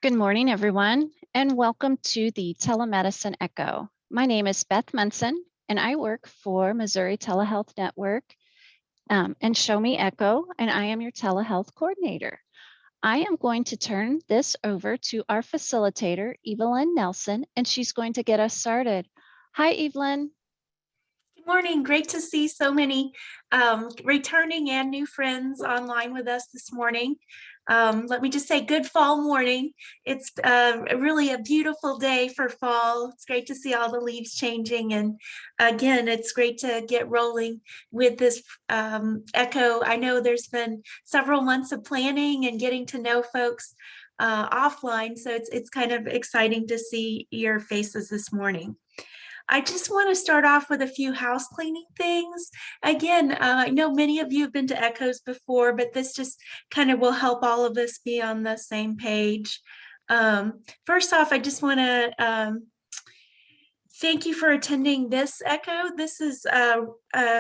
Good morning, everyone, and welcome to the Telemedicine Echo. My name is Beth Munson, and I work for Missouri Telehealth Network and Show Me Echo, and I am your telehealth coordinator. I am going to turn this over to our facilitator, Evelyn Nelson, and she's going to get us started. Hi, Evelyn. Good morning. Great to see so many returning and new friends online with us this morning. Let me just say good fall morning. It's really a beautiful day for fall. It's great to see all the leaves changing. And again, it's great to get rolling with this echo. I know there's been several months of planning and getting to know folks offline. So it's kind of exciting to see your faces this morning. I just want to start off with a few house cleaning things. Again, I know many of you have been to Echoes before, but this just kind of will help all of us be on the same page. First off, I just want to thank you for attending this Echo. This is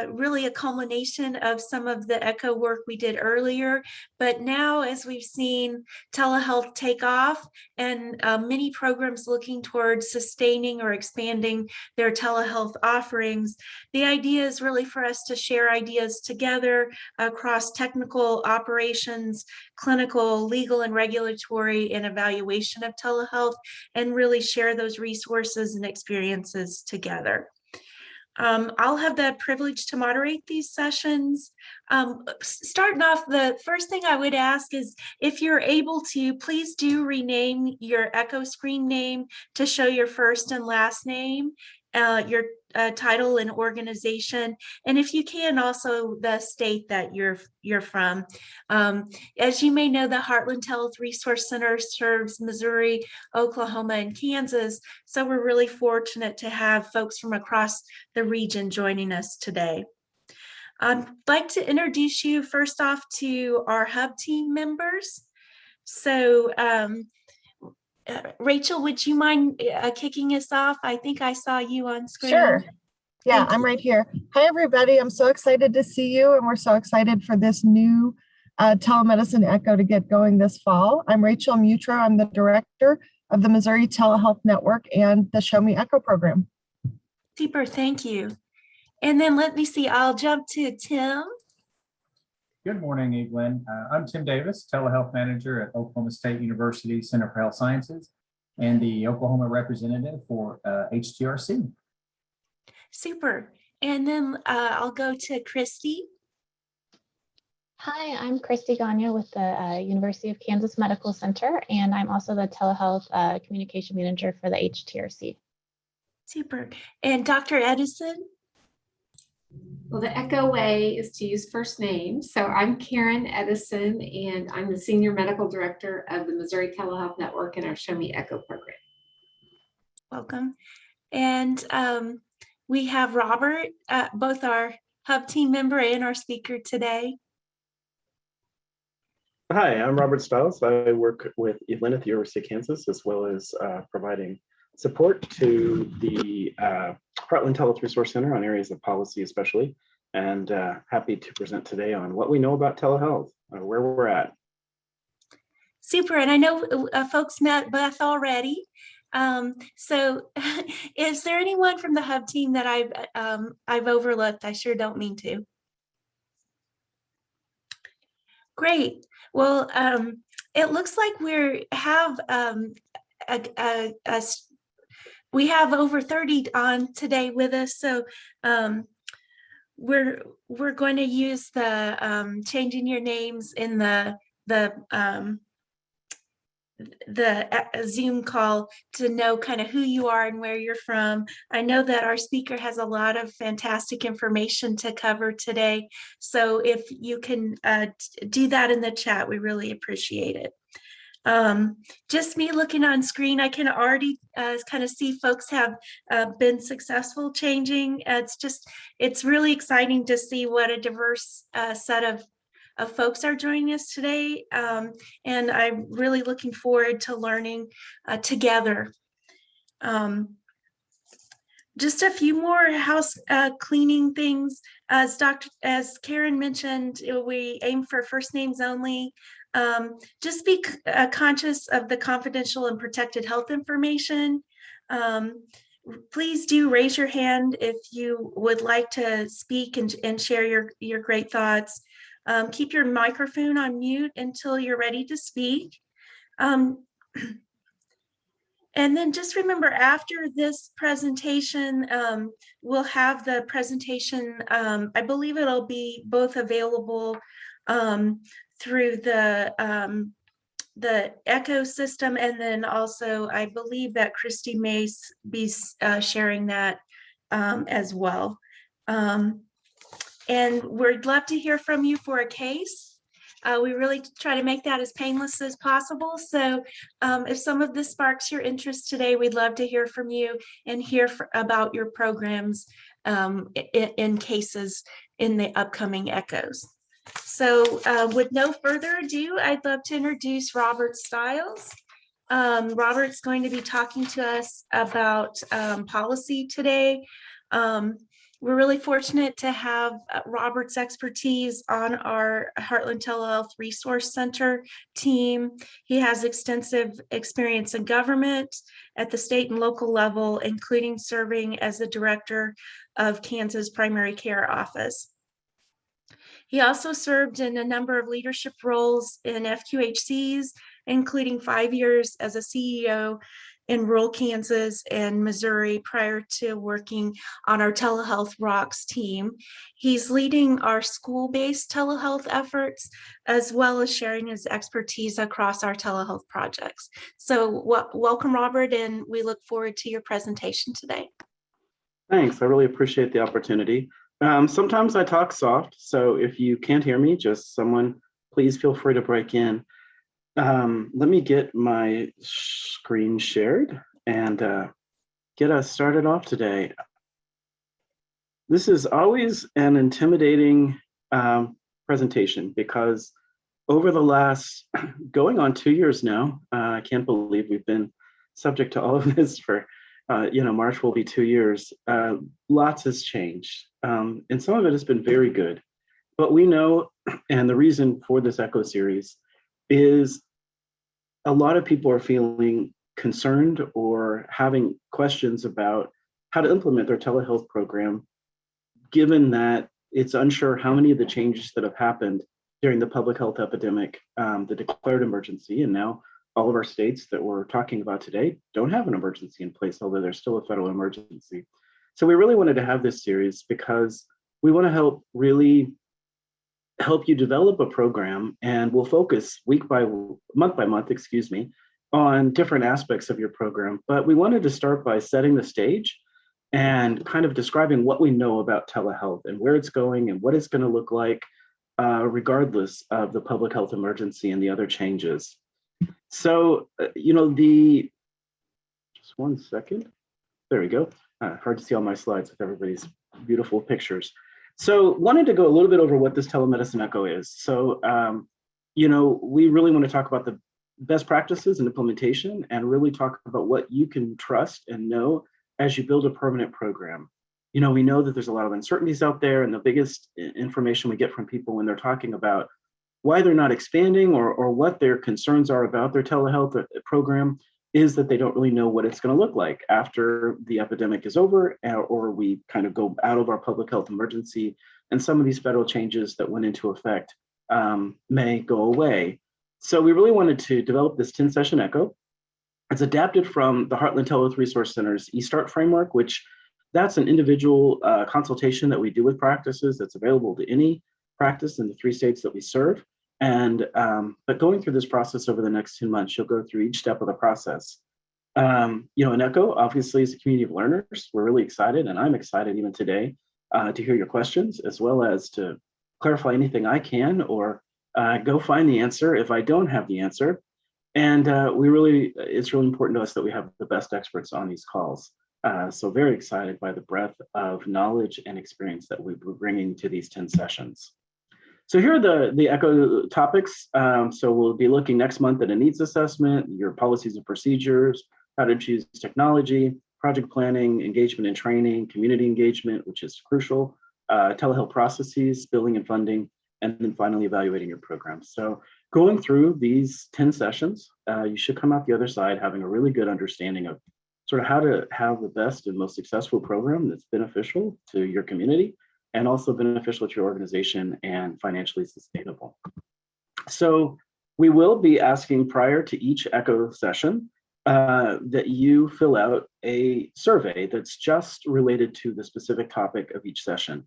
really a culmination of some of the Echo work we did earlier, but now as we've seen telehealth take off and many programs looking towards sustaining or expanding their telehealth offerings, the idea is really for us to share ideas together across technical operations, clinical, legal, and regulatory and evaluation of telehealth, and really share those resources and experiences together. I'll have the privilege to moderate these sessions. Starting off, the first thing I would ask is if you're able to, please do rename your Echo screen name to show your first and last name, your title and organization, and if you can, also the state that you're from. As you may know, the Heartland Health Resource Center serves Missouri, Oklahoma, and Kansas, so we're really fortunate to have folks from across the region joining us today. I'd like to introduce you first off to our hub team members. So Rachel, would you mind kicking us off? I think I saw you on screen. Sure. Yeah, I'm right here. Hi, everybody. I'm so excited to see you, and we're so excited for this new telemedicine Echo to get going this fall. I'm Rachel Mutro. I'm the director of the Missouri Telehealth Network and the Show Me Echo program. Super, thank you. And then let me see, I'll jump to Tim. Good morning, Evelyn. I'm Tim Davis, Telehealth Manager at Oklahoma State University Center for Health Sciences and the Oklahoma representative for HTRC. Super. And then I'll go to Christy. Hi, I'm Christy Gagnon with the University of Kansas Medical Center, and I'm also the Telehealth Communication Manager for the HTRC. Super. And Dr. Edison? Well, the Echo way is to use first names. So I'm Karen Edison, and I'm the Senior Medical Director of the Missouri Telehealth Network and our Show Me Echo program. Welcome. And we have Robert, both our hub team member and our speaker today. Hi, I'm Robert Stiles. I work with Evelyn at the University of Kansas, as well as providing support to the Heartland Health Resource Center on areas of policy especially, and happy to present today on what we know about telehealth, where we're at. Super, and I know folks met Beth already. So is there anyone from the hub team that I've overlooked? I sure don't mean to. Great. Well, it looks like we have we have over 30 on today with us, so we're going to use the changing your names in the Zoom call to know kind of who you are and where you're from. I know that our speaker has a lot of fantastic information to cover today, so if you can do that in the chat, we really appreciate it. Just me looking on screen, I can already kind of see folks have been successful changing. It's really exciting to see what a diverse set of folks are joining us today. And I'm really looking forward to learning together. Just a few more house cleaning things. As Karen mentioned, we aim for first names only. Just be conscious of the confidential and protected health information. Please do raise your hand if you would like to speak and share your great thoughts. Keep your microphone on mute until you're ready to speak. And then just remember, after this presentation, we'll have the presentation, I believe it'll be both available through the Echo system, and then also I believe that Christy may be sharing that as well. And we'd love to hear from you for a case. We really try to make that as painless as possible. So if some of this sparks your interest today, we'd love to hear from you and hear about your programs in cases in the upcoming echoes. So with no further ado, I'd love to introduce Robert Stiles. Robert's going to be talking to us about policy today. We're really fortunate to have Robert's expertise on our Heartland Telehealth Resource Center team. He has extensive experience in government at the state and local level, including serving as the director of Kansas Primary Care Office. He also served in a number of leadership roles in FQHCs, including 5 years as a CEO in rural Kansas and Missouri prior to working on our Telehealth Rocks team. He's leading our school-based telehealth efforts, as well as sharing his expertise across our telehealth projects. So welcome, Robert, and we look forward to your presentation today. Thanks, I really appreciate the opportunity. Sometimes I talk soft, so if you can't hear me, just someone, please feel free to break in. Let me get my screen shared and get us started off today. This is always an intimidating presentation because over the last, going on 2 years now, I can't believe we've been subject to all of this for, March will be 2 years. Lots has changed, and some of it has been very good. But we know, and the reason for this Echo series is a lot of people are feeling concerned or having questions about how to implement their telehealth program, given that it's unsure how many of the changes that have happened during the public health epidemic, the declared emergency, and now all of our states that we're talking about today don't have an emergency in place, although there's still a federal emergency. So we really wanted to have this series because we want to help you develop a program, and we'll focus month by month, on different aspects of your program. But we wanted to start by setting the stage and kind of describing what we know about telehealth and where it's going and what it's going to look like, regardless of the public health emergency and the other changes. So, just one second. There we go. Hard to see all my slides with everybody's beautiful pictures. So wanted to go a little bit over what this telemedicine echo is. So, we really want to talk about the best practices and implementation and really talk about what you can trust and know as you build a permanent program. We know that there's a lot of uncertainties out there, and the biggest information we get from people when they're talking about why they're not expanding or what their concerns are about their telehealth program is that they don't really know what it's going to look like after the epidemic is over, or we kind of go out of our public health emergency and some of these federal changes that went into effect may go away. So we really wanted to develop this 10-session echo. It's adapted from the Heartland Telehealth Resource Center's eStart framework, which that's an individual consultation that we do with practices that's available to any practice in the 3 states that we serve. And but going through this process over the next 10 months, you'll go through each step of the process. An Echo obviously is a community of learners. We're really excited, and I'm excited even today to hear your questions, as well as to clarify anything I can, or go find the answer if I don't have the answer. And it's really important to us that we have the best experts on these calls. So very excited by the breadth of knowledge and experience that we're bringing to these 10 sessions. So here are the Echo topics. So we'll be looking next month at a needs assessment, your policies and procedures, how to choose technology, project planning, engagement and training, community engagement, which is crucial, telehealth processes, billing and funding, and then finally evaluating your program. So going through these 10 sessions, you should come out the other side having a really good understanding of sort of how to have the best and most successful program that's beneficial to your community and also beneficial to your organization and financially sustainable. So we will be asking prior to each ECHO session that you fill out a survey that's just related to the specific topic of each session.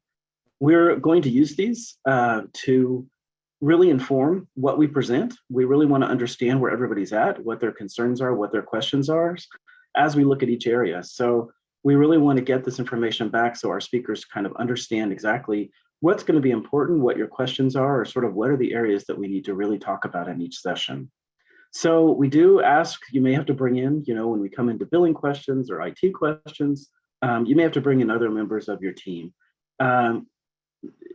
We're going to use these to really inform what we present. We really want to understand where everybody's at, what their concerns are, what their questions are as we look at each area. So we really want to get this information back so our speakers kind of understand exactly what's going to be important, what your questions are, or sort of what are the areas that we need to really talk about in each session. So we do ask, you may have to bring in, when we come into billing questions or IT questions, you may have to bring in other members of your team.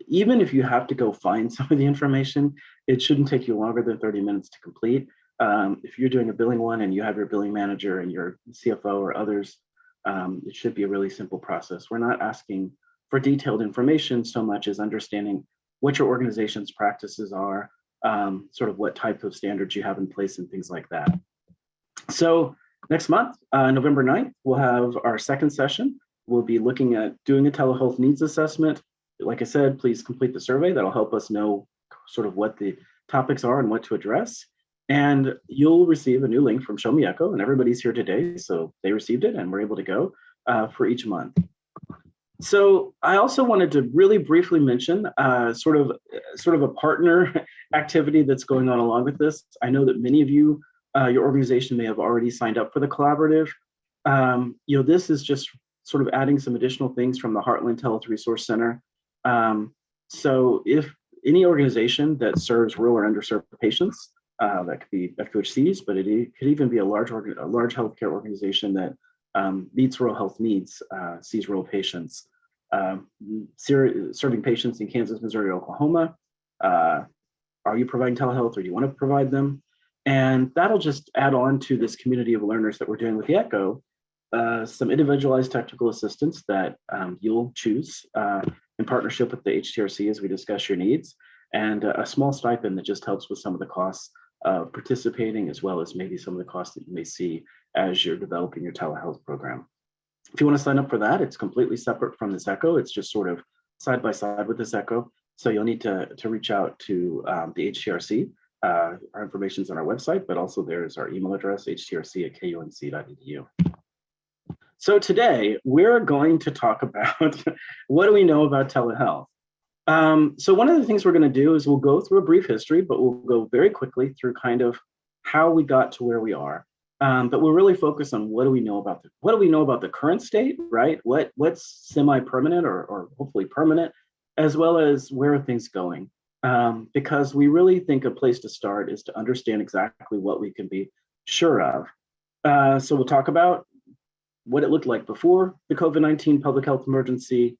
Even if you have to go find some of the information, it shouldn't take you longer than 30 minutes to complete. If you're doing a billing one and you have your billing manager and your CFO or others, it should be a really simple process. We're not asking for detailed information so much as understanding what your organization's practices are, sort of what type of standards you have in place and things like that. So next month, November 9th, we'll have our second session. We'll be looking at doing a telehealth needs assessment. Like I said, please complete the survey. That'll help us know sort of what the topics are and what to address. And you'll receive a new link from Show Me ECHO, and everybody's here today, so they received it and we're able to go for each month. So I also wanted to really briefly mention sort of a partner activity that's going on along with this. I know that many of you, your organization may have already signed up for the collaborative. This is just sort of adding some additional things from the Heartland Telehealth Resource Center. So if any organization that serves rural or underserved patients, that could be FQHCs, but it could even be a large healthcare organization that meets rural health needs, sees rural patients, serving patients in Kansas, Missouri, Oklahoma. Are you providing telehealth or do you want to provide them? And that'll just add on to this community of learners that we're doing with the ECHO, some individualized technical assistance that you'll choose in partnership with the HTRC as we discuss your needs, and a small stipend that just helps with some of the costs of participating, as well as maybe some of the costs that you may see as you're developing your telehealth program. If you want to sign up for that, it's completely separate from this ECHO. It's just sort of side by side with this ECHO. So you'll need to reach out to the HTRC. Our information's on our website, but also there's our email address, htRC@kunc.edu. So today we're going to talk about what do we know about telehealth. So one of the things we're going to do is we'll go through a brief history, but we'll go very quickly through kind of how we got to where we are. But we'll really focus on what do we know about the current state, right? What's semi-permanent or hopefully permanent, as well as where are things going? Because we really think a place to start is to understand exactly what we can be sure of. So we'll talk about what it looked like before the COVID-19 public health emergency,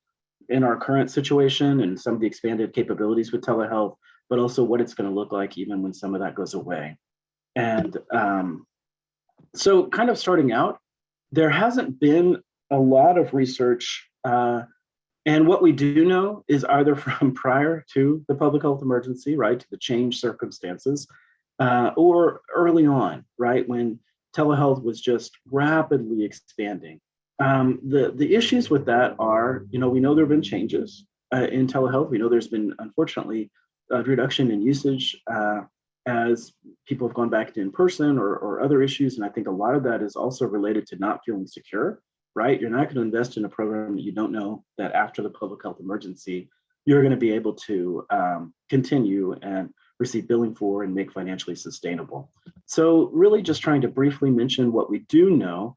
in our current situation and some of the expanded capabilities with telehealth, but also what it's going to look like even when some of that goes away. And so kind of starting out, there hasn't been a lot of research. And what we do know is either from prior to the public health emergency, right, to the changed circumstances, or early on, right, when telehealth was just rapidly expanding. The issues with that are, we know there have been changes in telehealth. We know there's been, unfortunately, a reduction in usage as people have gone back to in-person or other issues. And I think a lot of that is also related to not feeling secure, right? You're not going to invest in a program that you don't know that after the public health emergency, you're going to be able to continue and receive billing for and make financially sustainable. So really just trying to briefly mention what we do know.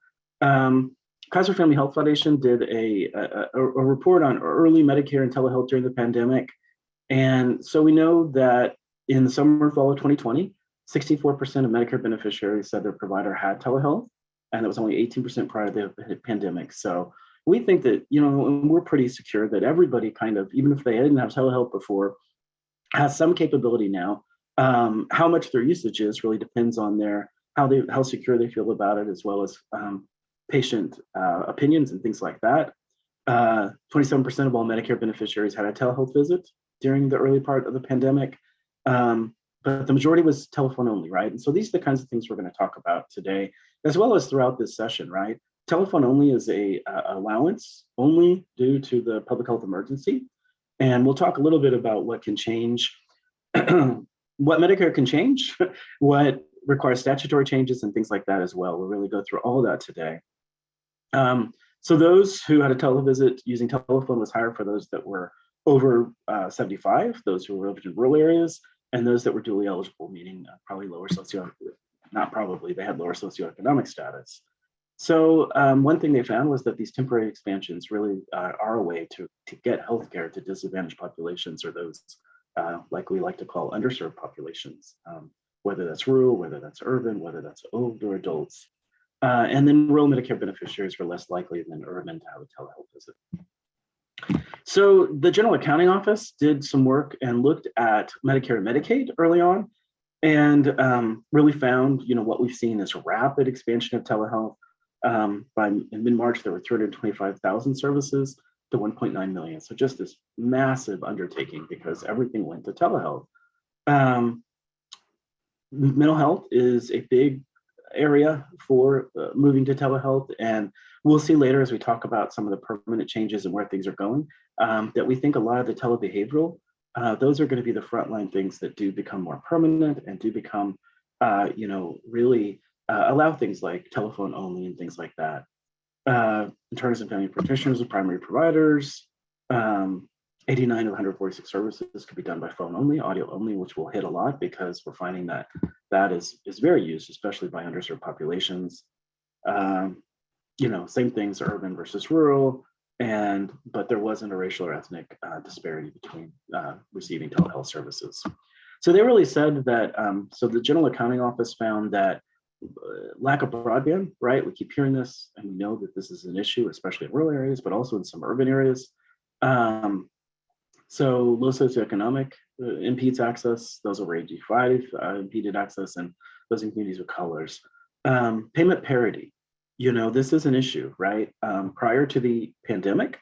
Kaiser Family Health Foundation did a report on early Medicare and telehealth during the pandemic. And so we know that in the summer and fall of 2020, 64% of Medicare beneficiaries said their provider had telehealth, and it was only 18% prior to the pandemic. So we think that, we're pretty secure that everybody kind of, even if they didn't have telehealth before, has some capability now. How much their usage is really depends on how secure they feel about it, as well as patient opinions and things like that. 27% of all Medicare beneficiaries had a telehealth visit during the early part of the pandemic. But but the majority was telephone only, right? And so these are the kinds of things we're going to talk about today, as well as throughout this session, right? Telephone only is a allowance only due to the public health emergency. And we'll talk a little bit about what can change, what Medicare can change, what requires statutory changes and things like that as well. We'll really go through all of that today. So those who had a televisit using telephone was higher for those that were over 75, those who lived in rural areas, and those that were dually eligible, meaning probably lower not probably, they had lower socioeconomic status. So one thing they found was that these temporary expansions really are a way to get healthcare to disadvantaged populations, or those like we like to call underserved populations, whether that's rural, whether that's urban, whether that's older adults. And then rural Medicare beneficiaries were less likely than urban to have a telehealth visit. So the General Accounting Office did some work and looked at Medicare and Medicaid early on, and really found, what we've seen is rapid expansion of telehealth. In mid-March, there were 325,000 services to 1.9 million. So just this massive undertaking because everything went to telehealth. Mental health is a big area for moving to telehealth. And we'll see later as we talk about some of the permanent changes and where things are going, that we think a lot of the telebehavioral, those are going to be the frontline things that do become more permanent and do become, really allow things like telephone only and things like that. In terms of family practitioners and primary providers, 89 of 146 services could be done by phone only, audio only, which will hit a lot because we're finding that that is very used, especially by underserved populations. Same things, urban versus rural, but there wasn't a racial or ethnic disparity between receiving telehealth services. So they really said that, so the General Accounting Office found that lack of broadband, right? We keep hearing this, and we know that this is an issue, especially in rural areas, but also in some urban areas. So low socioeconomic impedes access. Those over age 5 impeded access, and those in communities with colors. Payment parity, this is an issue, right? Prior to the pandemic,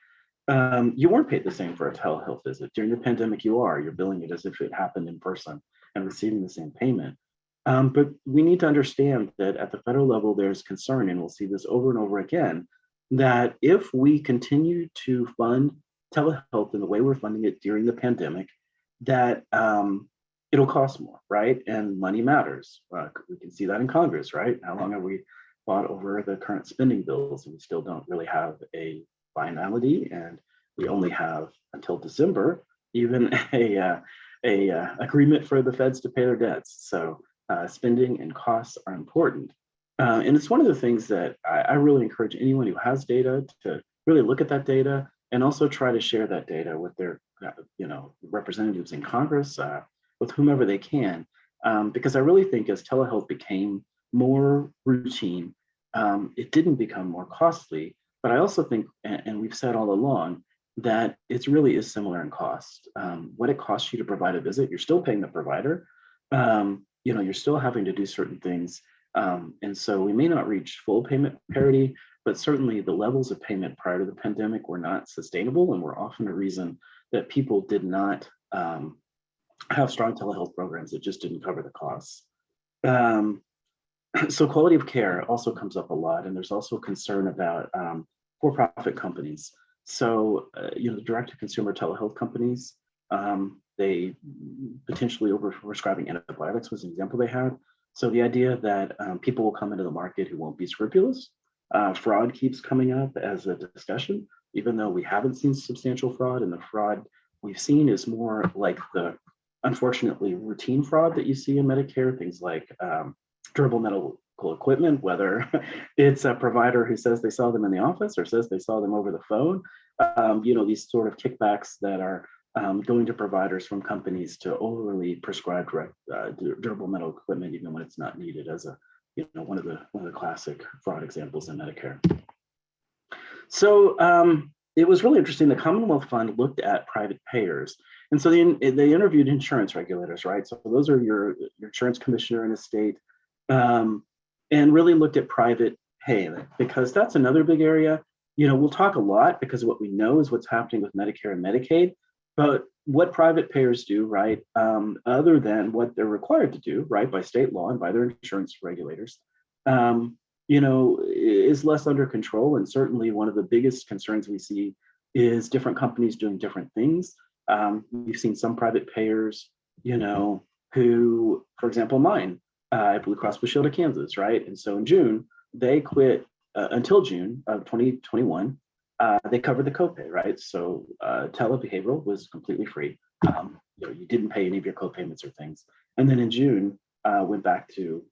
you weren't paid the same for a telehealth visit. During the pandemic, you're billing it as if it happened in person and receiving the same payment. But we need to understand that at the federal level, there's concern, and we'll see this over and over again, that if we continue to fund telehealth in the way we're funding it during the pandemic, that it'll cost more, right? And money matters. We can see that in Congress, right? How long have we fought over the current spending bills, and we still don't really have a finality, and we only have until December even a agreement for the feds to pay their debts. So spending and costs are important. And it's one of the things that I really encourage anyone who has data to really look at that data and also try to share that data with their representatives in Congress, with whomever they can, because I really think as telehealth became more routine, it didn't become more costly. But I also think, and we've said all along, that it really is similar in cost. What it costs you to provide a visit, you're still paying the provider. You're still having to do certain things. And so we may not reach full payment parity, but certainly the levels of payment prior to the pandemic were not sustainable and were often a reason that people did not have strong telehealth programs that just didn't cover the costs. So quality of care also comes up a lot, and there's also concern about for-profit companies. So, the direct-to-consumer telehealth companies, they potentially overprescribing antibiotics was an example they had. So the idea that people will come into the market who won't be scrupulous. Fraud keeps coming up as a discussion, even though we haven't seen substantial fraud, and the fraud we've seen is more like the, unfortunately, routine fraud that you see in Medicare, things like durable medical equipment, whether it's a provider who says they saw them in the office or says they saw them over the phone, these sort of kickbacks that are going to providers from companies to overly prescribe durable medical equipment, even when it's not needed, as a one of the classic fraud examples in Medicare. So it was really interesting. The Commonwealth Fund looked at private payers, and so they interviewed insurance regulators, right? So those are your insurance commissioner in a state, and really looked at private pay, because that's another big area. We'll talk a lot because what we know is what's happening with Medicare and Medicaid. But what private payers do, right, other than what they're required to do, right, by state law and by their insurance regulators, is less under control. And certainly one of the biggest concerns we see is different companies doing different things. We've seen some private payers, who, for example, mine, Blue Cross Blue Shield of Kansas, right? And so in June, they quit until June of 2021. They covered the copay, right? So telebehavioral was completely free. You didn't pay any of your copayments or things. And then in June, went back to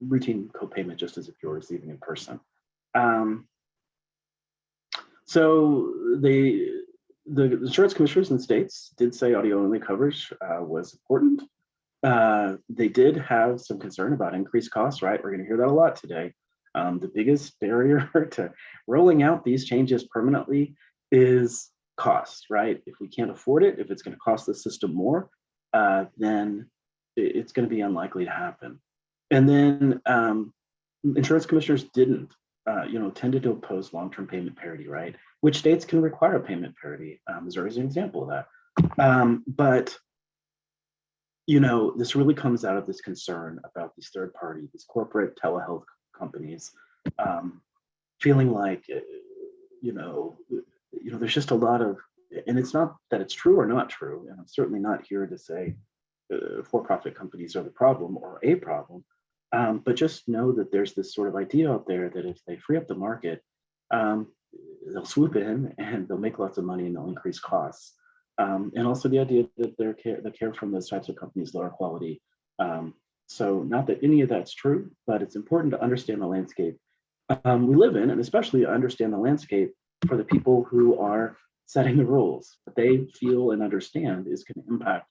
routine copayment just as if you were receiving in person. So the insurance commissioners in states did say audio-only coverage was important. They did have some concern about increased costs, right? We're going to hear that a lot today. The biggest barrier to rolling out these changes permanently is cost, right? If we can't afford it, if it's going to cost the system more, then it's going to be unlikely to happen. And then insurance commissioners didn't, tended to oppose long-term payment parity, right? Which states can require payment parity. Missouri is an example of that. But this really comes out of this concern about these third party, these corporate telehealth companies, feeling like, there's just a lot of, and it's not that it's true or not true, and I'm certainly not here to say for-profit companies are the problem or a problem, but just know that there's this sort of idea out there that if they free up the market, they'll swoop in and they'll make lots of money and they'll increase costs. And also the idea that the care from those types of companies lower quality. So not that any of that's true, but it's important to understand the landscape we live in, and especially understand the landscape for the people who are setting the rules. What they feel and understand is going to impact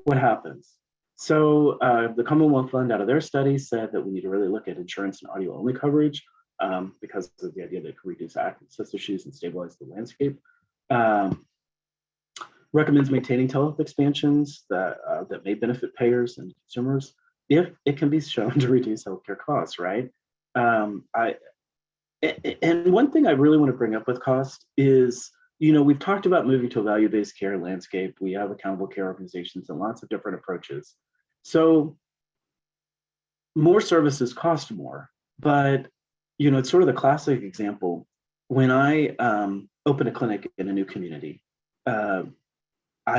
what happens. So the Commonwealth Fund, out of their study, said that we need to really look at insurance and audio-only coverage because of the idea that it can reduce access issues and stabilize the landscape. Recommends maintaining telehealth expansions that may benefit payers and consumers if it can be shown to reduce healthcare costs, right? And one thing I really want to bring up with cost is, we've talked about moving to a value-based care landscape. We have accountable care organizations and lots of different approaches. So more services cost more, but, it's sort of the classic example. When I opened a clinic in a new community, I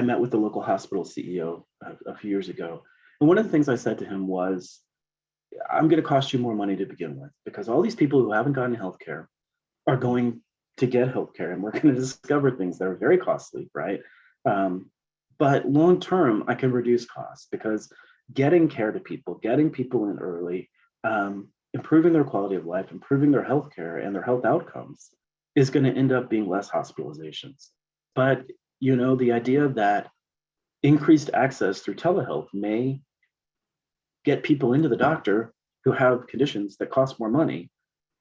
met with the local hospital CEO a few years ago. And one of the things I said to him was, I'm going to cost you more money to begin with, because all these people who haven't gotten healthcare are going to get healthcare, and we're going to discover things that are very costly, right? But long term, I can reduce costs because getting care to people, getting people in early, improving their quality of life, improving their healthcare and their health outcomes is going to end up being less hospitalizations. But the idea that increased access through telehealth may get people into the doctor who have conditions that cost more money,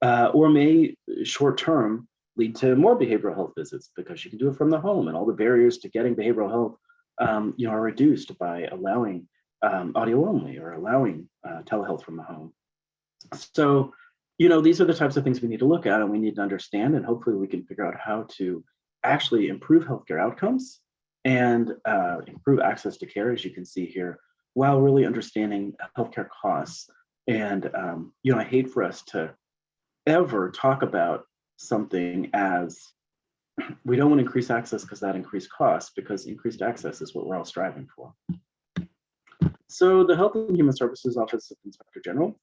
or may short-term lead to more behavioral health visits because you can do it from the home, and all the barriers to getting behavioral health, are reduced by allowing audio only or allowing telehealth from the home. So, these are the types of things we need to look at and we need to understand, and hopefully we can figure out how to actually improve healthcare outcomes and improve access to care, as you can see here, while really understanding healthcare costs. And, I hate for us to ever talk about something as we don't want to increase access because that increased costs, because increased access is what we're all striving for. So the Health and Human Services Office of Inspector General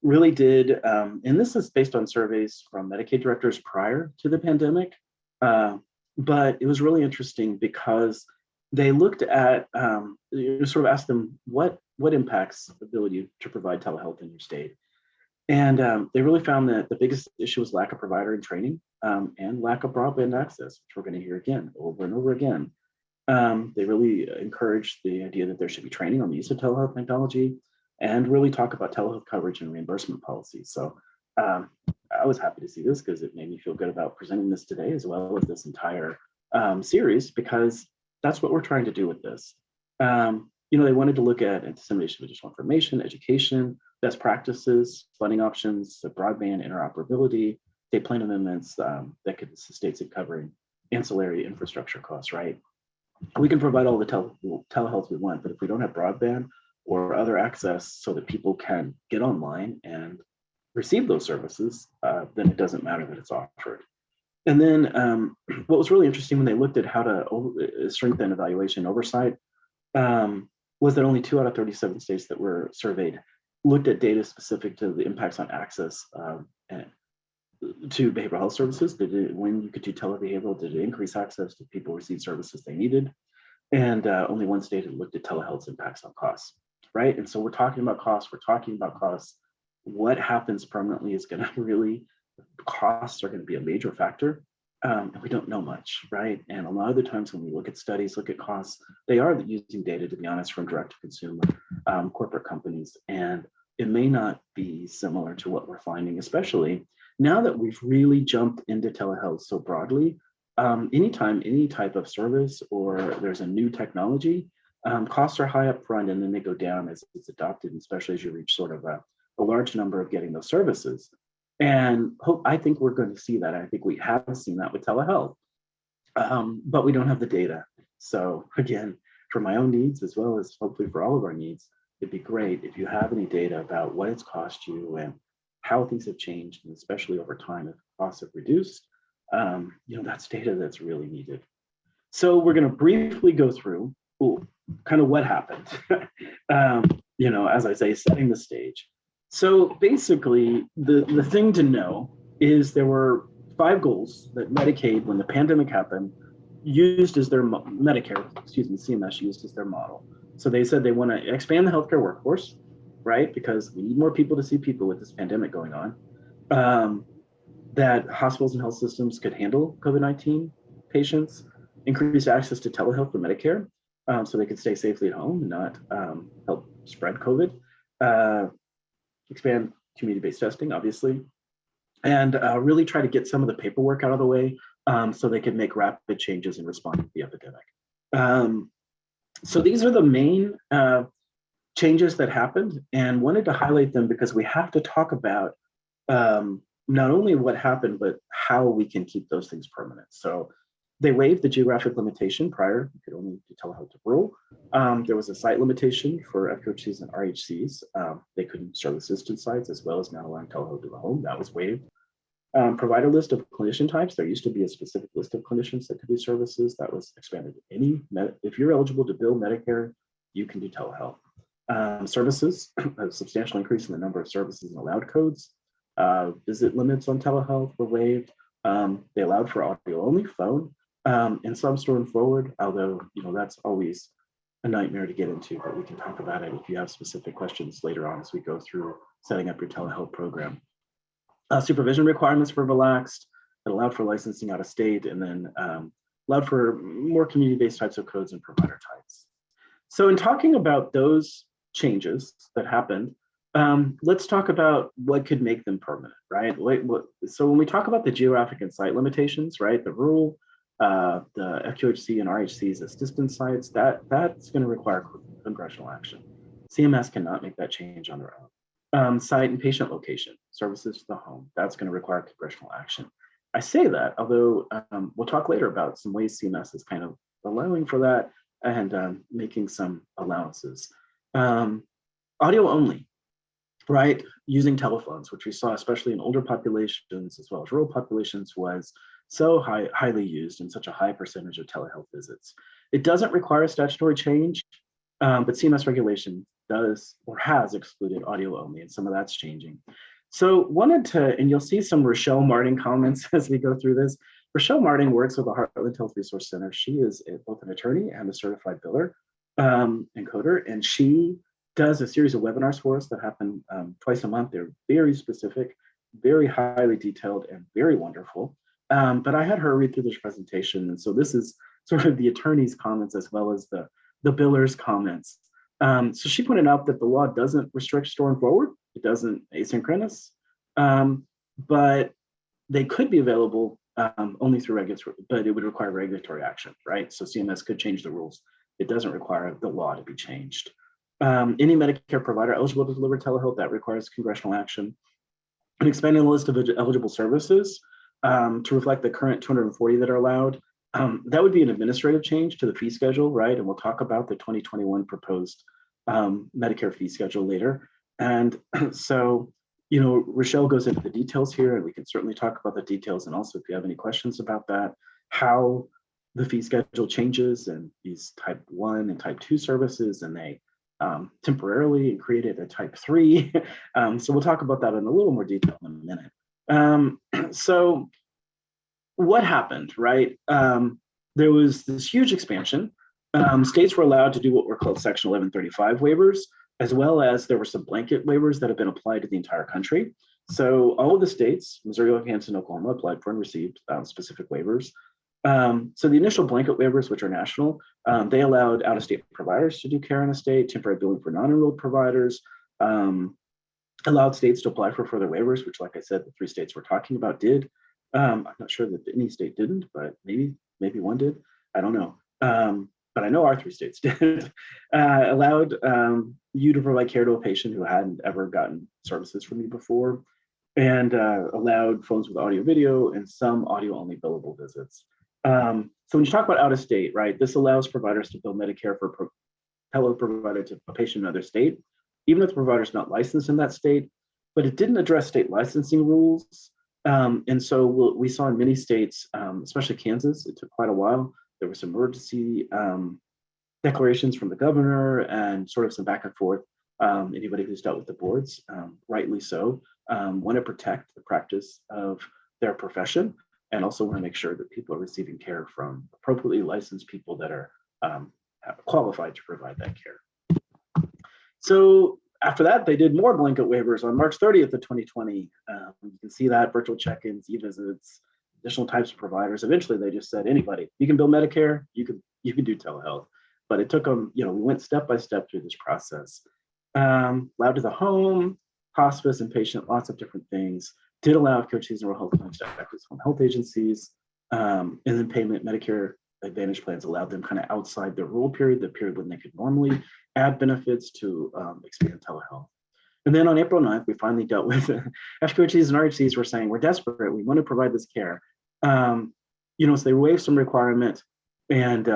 really did, and this is based on surveys from Medicaid directors prior to the pandemic, but it was really interesting because they looked at, sort of asked them what impacts the ability to provide telehealth in your state. And they really found that the biggest issue was lack of provider and training and lack of broadband access, which we're going to hear again over and over again. They really encouraged the idea that there should be training on the use of telehealth technology and really talk about telehealth coverage and reimbursement policies. So I was happy to see this because it made me feel good about presenting this today, as well as this entire series, because that's what we're trying to do with this. They wanted to look at dissemination of additional information, education, best practices, funding options, broadband interoperability, state plan amendments that could assist states in covering ancillary infrastructure costs, right? we can provide all the telehealth we want, but if we don't have broadband or other access so that people can get online and receive those services, then it doesn't matter that it's offered. And then what was really interesting when they looked at how to strengthen evaluation oversight was that only 2 out of 37 states that were surveyed looked at data specific to the impacts on access to behavioral health services. When you could do telebehavioral, did it increase access? Did people receive services they needed? And only 1 state had looked at telehealth's impacts on costs, right? And so we're talking about costs, What happens permanently is gonna really, costs are gonna be a major factor. And we don't know much, right? And a lot of the times when we look at studies, look at costs, they are using data, to be honest, from direct to consumer corporate companies. And it may not be similar to what we're finding, especially now that we've really jumped into telehealth so broadly. Anytime any type of service or there's a new technology, costs are high up front and then they go down as it's adopted, especially as you reach sort of a large number of getting those services. And I think we're going to see that. I think we have seen that with telehealth, but we don't have the data. So again, for my own needs, as well as hopefully for all of our needs, it'd be great if you have any data about what it's cost you and how things have changed, and especially over time, if costs have reduced. That's data that's really needed. So we're going to briefly go through kind of what happened, as I say, setting the stage. So basically, the thing to know is there were 5 goals that Medicaid, when the pandemic happened, used as their CMS used as their model. So they said they want to expand the healthcare workforce, right? Because we need more people to see people with this pandemic going on. That hospitals and health systems could handle COVID-19 patients, increase access to telehealth for Medicare, so they could stay safely at home and not help spread COVID. Expand community-based testing, obviously, and really try to get some of the paperwork out of the way so they could make rapid changes in response to the epidemic. So these are the main changes that happened, and wanted to highlight them because we have to talk about not only what happened, but how we can keep those things permanent. So they waived the geographic limitation prior. You could only do telehealth to rural. There was a site limitation for FQHCs and RHCs. They couldn't serve assistance sites, as well as now allowing telehealth to the home. That was waived. Provider list of clinician types. There used to be a specific list of clinicians that could do services. That was expanded to if you're eligible to bill Medicare, you can do telehealth. Services, a substantial increase in the number of services and allowed codes. Visit limits on telehealth were waived. They allowed for audio only, phone, and some storing forward, although that's always a nightmare to get into, but we can talk about it if you have specific questions later on as we go through setting up your telehealth program. Supervision requirements were relaxed. It allowed for licensing out of state, and then allowed for more community-based types of codes and provider types. So in talking about those changes that happened, let's talk about what could make them permanent, right? So when we talk about the geographic and site limitations, right, the rural, the FQHC and RHCs as distance sites, that's going to require congressional action. CMS cannot make that change on their own. Site and patient location, services to the home, that's going to require congressional action. I say that, although we'll talk later about some ways CMS is kind of allowing for that and making some allowances. Audio only, right? Using telephones, which we saw especially in older populations as well as rural populations, was so highly used in such a high percentage of telehealth visits. It doesn't require a statutory change, but CMS regulation does or has excluded audio only, and some of that's changing. So wanted to, and you'll see some Rochelle Martin comments as we go through this. Rochelle Martin works with the Heartland Health Resource Center. She is both an attorney and a certified biller and coder, and she does a series of webinars for us that happen twice a month. They're very specific, very highly detailed, and very wonderful. But I had her read through this presentation, and so this is sort of the attorney's comments as well as the biller's comments. So she pointed out that the law doesn't restrict storing forward. It doesn't asynchronous, but they could be available only through regulatory, but it would require regulatory action, right? So CMS could change the rules. It doesn't require the law to be changed. Any Medicare provider eligible to deliver telehealth, that requires congressional action. And expanding the list of eligible services to reflect the current 240 that are allowed. that would be an administrative change to the fee schedule, right? And we'll talk about the 2021 proposed Medicare fee schedule later. And so, Rochelle goes into the details here, and we can certainly talk about the details. And also, if you have any questions about that, how the fee schedule changes and these type 1 and type 2 services, and they temporarily created a type 3. So we'll talk about that in a little more detail in a minute. So what happened, right? There was this huge expansion. States were allowed to do what were called Section 1135 waivers, as well as there were some blanket waivers that have been applied to the entire country. So all of the states, Missouri, Kansas, and Oklahoma, applied for and received specific waivers. So the initial blanket waivers, which are national, they allowed out-of-state providers to do care in a state, temporary billing for non-enrolled providers, allowed states to apply for further waivers, which, like I said, the 3 states we're talking about did. I'm not sure that any state didn't, but maybe one did. I don't know. But I know our 3 states did. Allowed you to provide care to a patient who hadn't ever gotten services from you before, and allowed phones with audio, video, and some audio-only billable visits. So when you talk about out of state, right, this allows providers to bill Medicare for telehealth provided to a patient in another state, even if the provider is not licensed in that state, but it didn't address state licensing rules. And so we saw in many states, especially Kansas, it took quite a while. There was some emergency declarations from the governor and sort of some back and forth. Anybody who's dealt with the boards, rightly so, want to protect the practice of their profession, and also want to make sure that people are receiving care from appropriately licensed people that are qualified to provide that care. So after that, they did more blanket waivers on March 30th of 2020. You can see that virtual check-ins, e-visits, additional types of providers. Eventually, they just said, anybody, you can bill Medicare, you can do telehealth. But it took them, we went step by step through this process. Allowed to the home, hospice, inpatient, lots of different things. Did allow coaches and rural health plans to act as home health agencies. And then payment Medicare Advantage plans allowed them kind of outside the rule period, the period when they could normally add benefits to expand telehealth. And then on April 9th, we finally dealt with FQHCs and RHCs were saying, we're desperate, we want to provide this care. So they waived some requirement and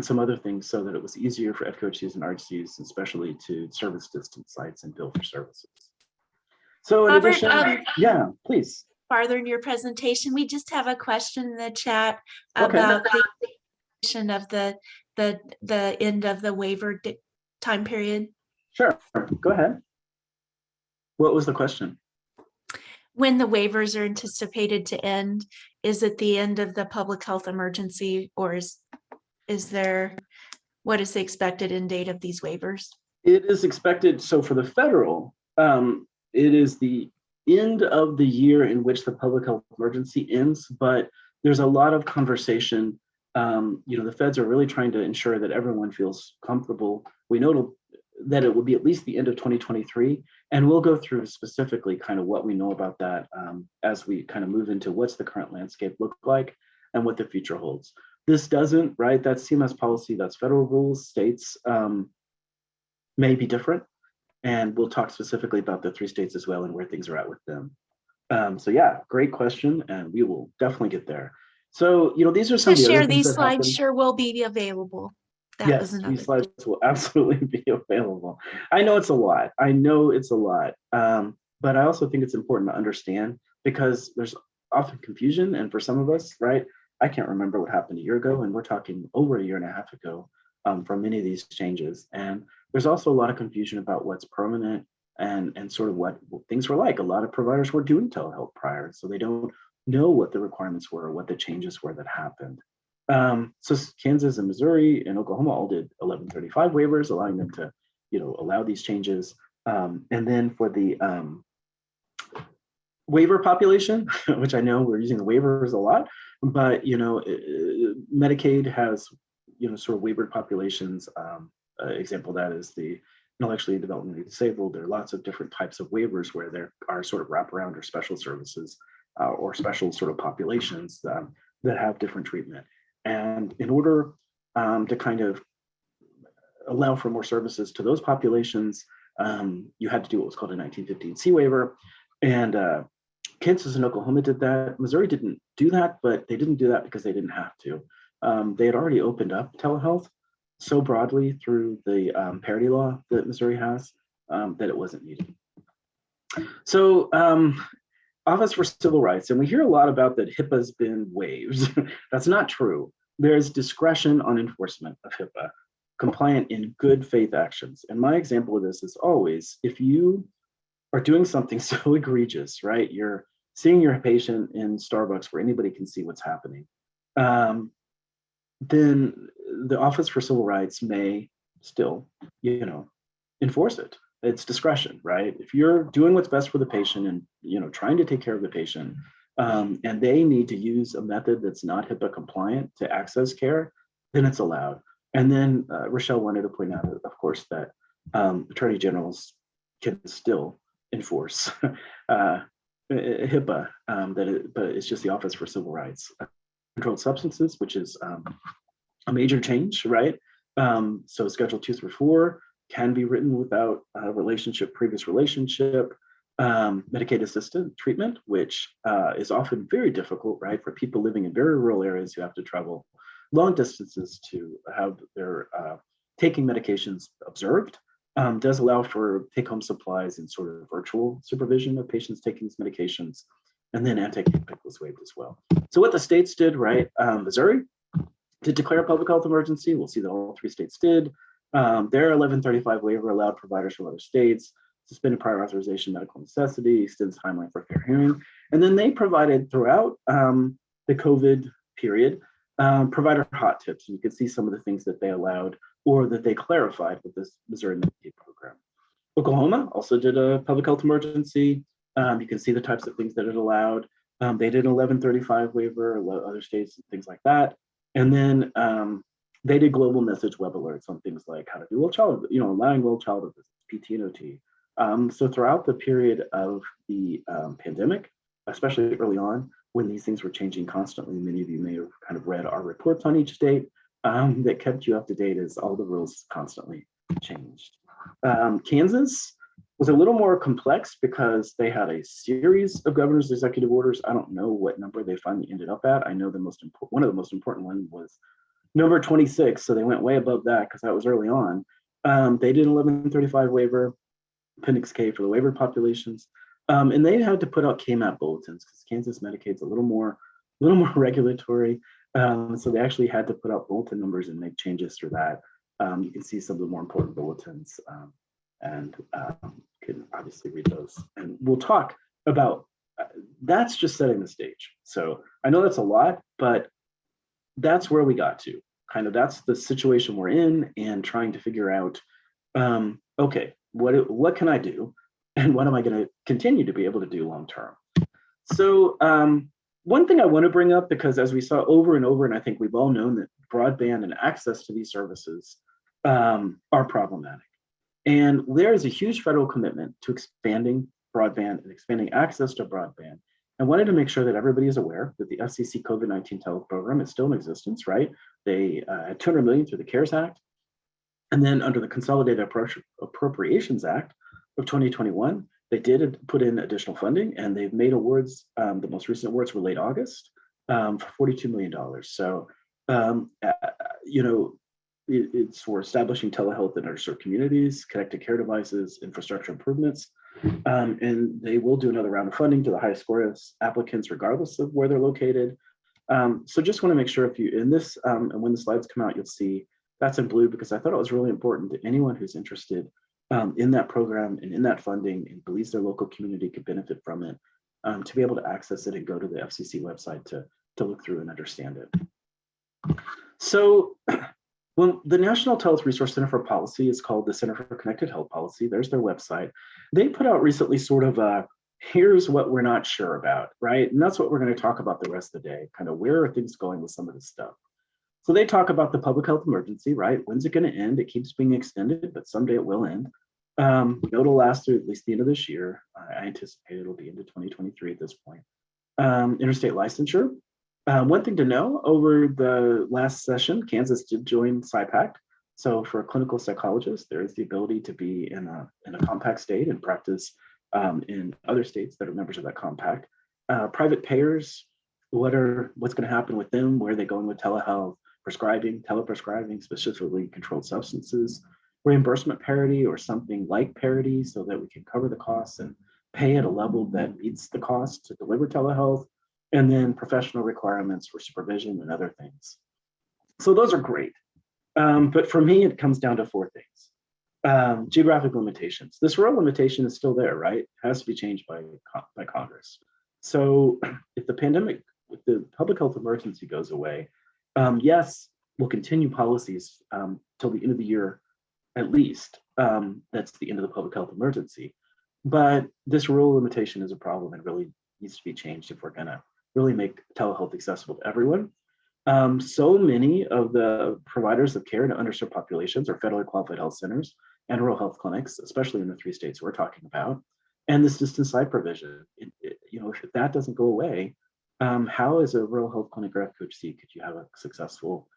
some other things so that it was easier for FQHCs and RHCs, especially to service distance sites and bill for services. So in Robert, addition, yeah, please. Farther in your presentation, we just have a question in the chat Okay. about the extension of the end of the waiver time period. Sure, go ahead. What was the question? When the waivers are anticipated to end, is it the end of the public health emergency, or is there, what is the expected end date of these waivers? It is expected, so for the federal, it is the end of the year in which the public health emergency ends, but there's a lot of conversation. The feds are really trying to ensure that everyone feels comfortable. We know that it will be at least the end of 2023, and we'll go through specifically kind of what we know about that as we kind of move into what's the current landscape look like and what the future holds. This doesn't, right? That's CMS policy, that's federal rules. States may be different, and we'll talk specifically about the 3 states as well and where things are at with them. So yeah, great question, and we will definitely get there. So, these are some of the share other things these that slides happened. sure will be available. That Yes, was another these slides will absolutely be available. I know it's a lot. But I also think it's important to understand because there's often confusion. And for some of us, right, I can't remember what happened a year ago, and we're talking over a year and a half ago from many of these changes. And there's also a lot of confusion about what's permanent and sort of what things were like. A lot of providers were doing telehealth prior, so they don't know what the requirements were or what the changes were that happened. So Kansas and Missouri and Oklahoma all did 1135 waivers, allowing them to, allow these changes. And then for the waiver population, which I know we're using the waivers a lot, but Medicaid has, sort of waivered populations. Example of that is the intellectually developmentally disabled. There are lots of different types of waivers where there are sort of wraparound or special services or special sort of populations that have different treatment. And in order to kind of allow for more services to those populations, you had to do what was called a 1915C waiver. And Kansas and Oklahoma did that. Missouri didn't do that, but they didn't do that because they didn't have to. They had already opened up telehealth so broadly through the parity law that Missouri has that it wasn't needed. So Office for Civil Rights, and we hear a lot about that HIPAA's been waived. That's not true. There's discretion on enforcement of HIPAA, compliant in good faith actions. And my example of this is always, if you are doing something so egregious, right? You're seeing your patient in Starbucks where anybody can see what's happening, then the Office for Civil Rights may still, enforce it. It's discretion, right? If you're doing what's best for the patient and, trying to take care of the patient, and they need to use a method that's not HIPAA compliant to access care, then it's allowed. And then Rochelle wanted to point out, of course, that attorney generals can still enforce HIPAA, but it's just the Office for Civil Rights. Controlled substances, which is a major change, right? So Schedule 2 through 4 can be written without previous relationship. Medicaid assisted treatment, which is often very difficult, right, for people living in very rural areas who have to travel long distances to have their taking medications observed. Does allow for take-home supplies and sort of virtual supervision of patients taking these medications. And then anti-kickback was waived as well. So what the states did, right? Missouri did declare a public health emergency. We'll see that all 3 states did. Their 1135 waiver allowed providers from other states, suspended prior authorization, medical necessity, extends timeline for fair hearing. And then they provided throughout the COVID period, provider hot tips. And you can see some of the things that they allowed or that they clarified with this Missouri Medicaid program. Oklahoma also did a public health emergency. You can see the types of things that it allowed. They did an 1135 waiver, other states, things like that. And then they did global message web alerts on things like how to do well child, allowing well child visits, PT and OT. So throughout the period of the pandemic, especially early on, when these things were changing constantly, many of you may have kind of read our reports on each state that kept you up to date as all the rules constantly changed. Kansas was a little more complex because they had a series of governor's executive orders. I don't know what number they finally ended up at. I know one of the most important ones was number 26, so they went way above that because that was early on. They did 1135 waiver, Appendix K for the waiver populations, and they had to put out KMAP bulletins because Kansas Medicaid's a little more regulatory, so they actually had to put out bulletin numbers and make changes through that. You can see some of the more important bulletins. And can obviously read those. And we'll talk about, that's just setting the stage. So I know that's a lot, but that's where we got to. Kind of that's the situation we're in and trying to figure out, okay, what can I do? And what am I going to continue to be able to do long term? So one thing I want to bring up, because as we saw over and over, and I think we've all known that broadband and access to these services are problematic. And there is a huge federal commitment to expanding broadband and expanding access to broadband. I wanted to make sure that everybody is aware that the FCC COVID-19 telehealth program is still in existence, right? They had $200 million through the CARES Act. And then under the Consolidated Appropriations Act of 2021, they did put in additional funding and they've made awards. The most recent awards were late August for $42 million. So, it's for establishing telehealth in underserved communities, connected care devices, infrastructure improvements, and they will do another round of funding to the highest scorers applicants, regardless of where they're located. So just want to make sure if you in this, and when the slides come out, you'll see that's in blue because I thought it was really important that anyone who's interested in that program and in that funding and believes their local community could benefit from it, to be able to access it and go to the FCC website to look through and understand it. So, well, the National Telehealth Resource Center for Policy is called the Center for Connected Health Policy. There's their website. They put out recently sort of here's what we're not sure about, right? And that's what we're going to talk about the rest of the day, kind of where are things going with some of this stuff. So they talk about the public health emergency, right? When's it going to end? It keeps being extended, but someday it will end. We know it'll last through at least the end of this year. I anticipate it'll be into 2023 at this point. Interstate licensure. One thing to know, over the last session, Kansas did join SIPAC. So for clinical psychologists, there is the ability to be in a compact state and practice in other states that are members of that compact. Private payers, what's going to happen with them? Where are they going with telehealth? Prescribing, teleprescribing, specifically controlled substances, reimbursement parity or something like parity so that we can cover the costs and pay at a level that meets the cost to deliver telehealth, and then professional requirements for supervision and other things. So those are great. But for me, it comes down to four things. Geographic limitations. This rural limitation is still there, right? It has to be changed by Congress. So if the public health emergency goes away, yes, we'll continue policies till the end of the year, at least. That's the end of the public health emergency. But this rural limitation is a problem and really needs to be changed if we're going to really make telehealth accessible to everyone. So many of the providers of care to underserved populations are federally qualified health centers and rural health clinics, especially in the 3 states we're talking about. And this distance site provision, if that doesn't go away, how as a rural health clinic or FQHC could you have a successful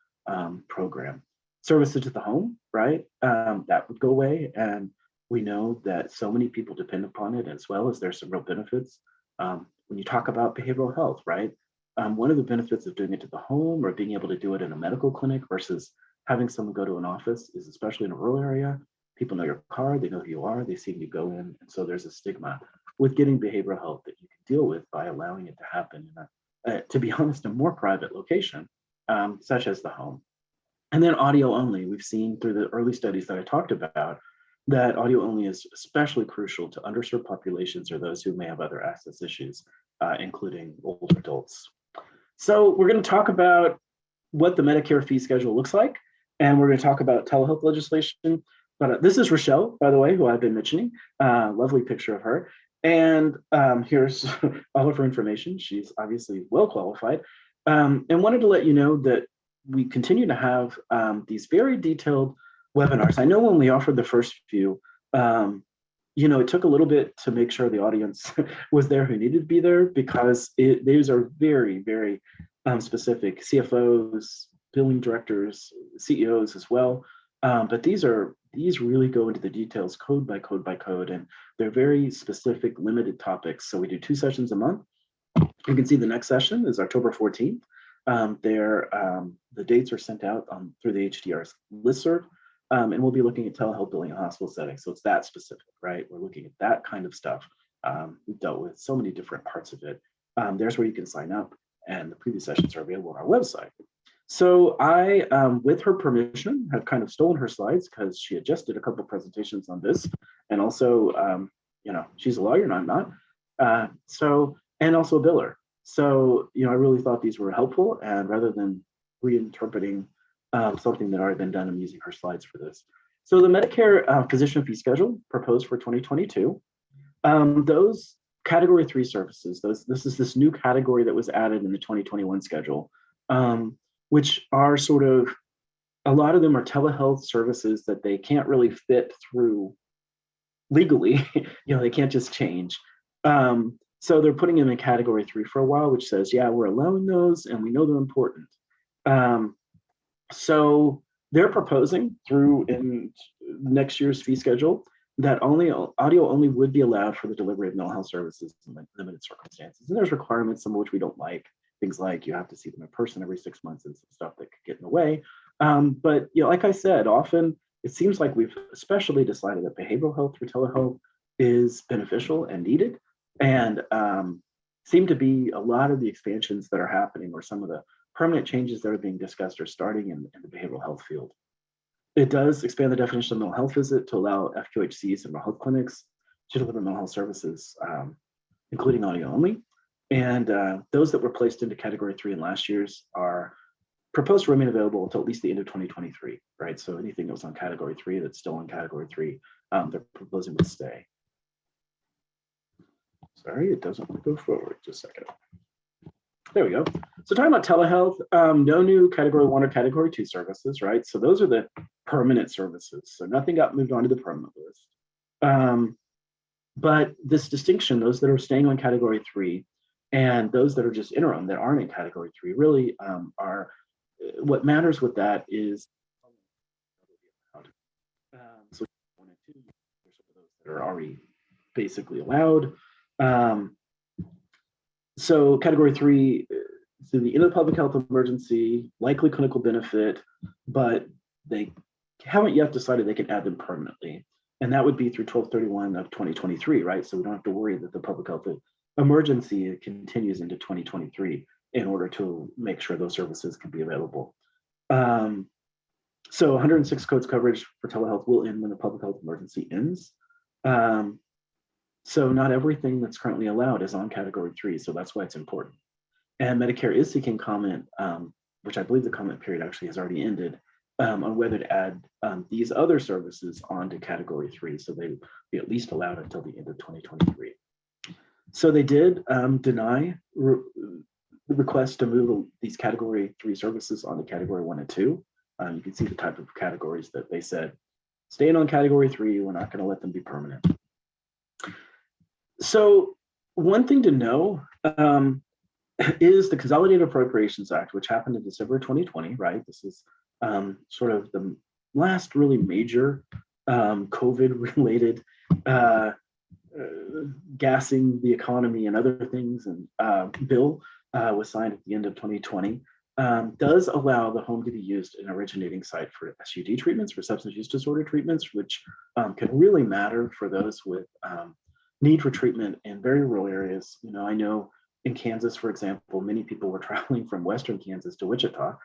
program? Services to the home, right? That would go away. And we know that so many people depend upon it, as well as there's some real benefits. When you talk about behavioral health, right? One of the benefits of doing it to the home or being able to do it in a medical clinic versus having someone go to an office is, especially in a rural area, people know your car, they know who you are, they see you go in. And so there's a stigma with getting behavioral health that you can deal with by allowing it to happen in to be honest, a more private location, such as the home. And then audio only. We've seen through the early studies that I talked about that audio only is especially crucial to underserved populations or those who may have other access issues, including older adults. So we're going to talk about what the Medicare fee schedule looks like, and we're going to talk about telehealth legislation. But this is Rochelle, by the way, who I've been mentioning. Lovely picture of her. And here's all of her information. She's obviously well qualified. And wanted to let you know that we continue to have these very detailed webinars. I know when we offered the first few, it took a little bit to make sure the audience was there who needed to be there, because these are very, very specific. CFOs, billing directors, CEOs as well. But these really go into the details code by code by code, and they're very specific, limited topics. So we do 2 sessions a month. You can see the next session is October 14th. The dates are sent out through the HTR's listserv, and we'll be looking at telehealth billing in hospital settings. So it's that specific, right? We're looking at that kind of stuff. We've dealt with so many different parts of it. There's where you can sign up, and the previous sessions are available on our website. So I, with her permission, have kind of stolen her slides because she had just did a couple of presentations on this, and also, she's a lawyer and I'm not. And also a biller. So, I really thought these were helpful, and rather than reinterpreting something that already been done, I'm using her slides for this. So the Medicare physician fee schedule proposed for 2022, those category 3 services, this is this new category that was added in the 2021 schedule, which are sort of, a lot of them are telehealth services that they can't really fit through legally. They can't just change. So they're putting them in category 3 for a while, which says, yeah, we're allowing those and we know they're important. So they're proposing through in next year's fee schedule that audio only would be allowed for the delivery of mental health services in limited circumstances. And there's requirements, some of which we don't like. Things like you have to see them in person every 6 months and some stuff that could get in the way. But like I said, often it seems like we've especially decided that behavioral health through telehealth is beneficial and needed. And seem to be a lot of the expansions that are happening, or some of the permanent changes that are being discussed, are starting in the behavioral health field. It does expand the definition of mental health visit to allow FQHCs and mental health clinics to deliver mental health services, including audio only. And those that were placed into category 3 in last year's are proposed to remain available until at least the end of 2023, right? So anything that was on category 3 that's still in category 3, they're proposing to stay. Sorry, it doesn't want to go forward. Just a second. There we go. So talking about telehealth, no new category 1 or category 2 services, right? So those are the permanent services. So nothing got moved onto the permanent list. But this distinction, those that are staying on category 3 and those that are just interim that aren't in category 3 really are, what matters with that is, so 1 and 2, there's those that are already basically allowed. So category 3, to the end of the public health emergency, likely clinical benefit, but they haven't yet decided they can add them permanently. And that would be through 12/31 of 2023, right? So we don't have to worry that the public health emergency continues into 2023 in order to make sure those services can be available. So 106 codes coverage for telehealth will end when the public health emergency ends. So not everything that's currently allowed is on category 3, so that's why it's important. And Medicare is seeking comment, which I believe the comment period actually has already ended, on whether to add these other services onto category 3, so they be at least allowed until the end of 2023. So they did deny the request to move these category 3 services onto category 1 and 2. You can see the type of categories that they said, staying on category 3, we're not going to let them be permanent. So one thing to know is the Consolidated Appropriations Act, which happened in December 2020, right? This is sort of the last really major COVID-related gassing the economy and other things, and bill was signed at the end of 2020, does allow the home to be used as an originating site for SUD treatments, for substance use disorder treatments, which can really matter for those with need for treatment in very rural areas. You know, I know in Kansas, for example, many people were traveling from Western Kansas to Wichita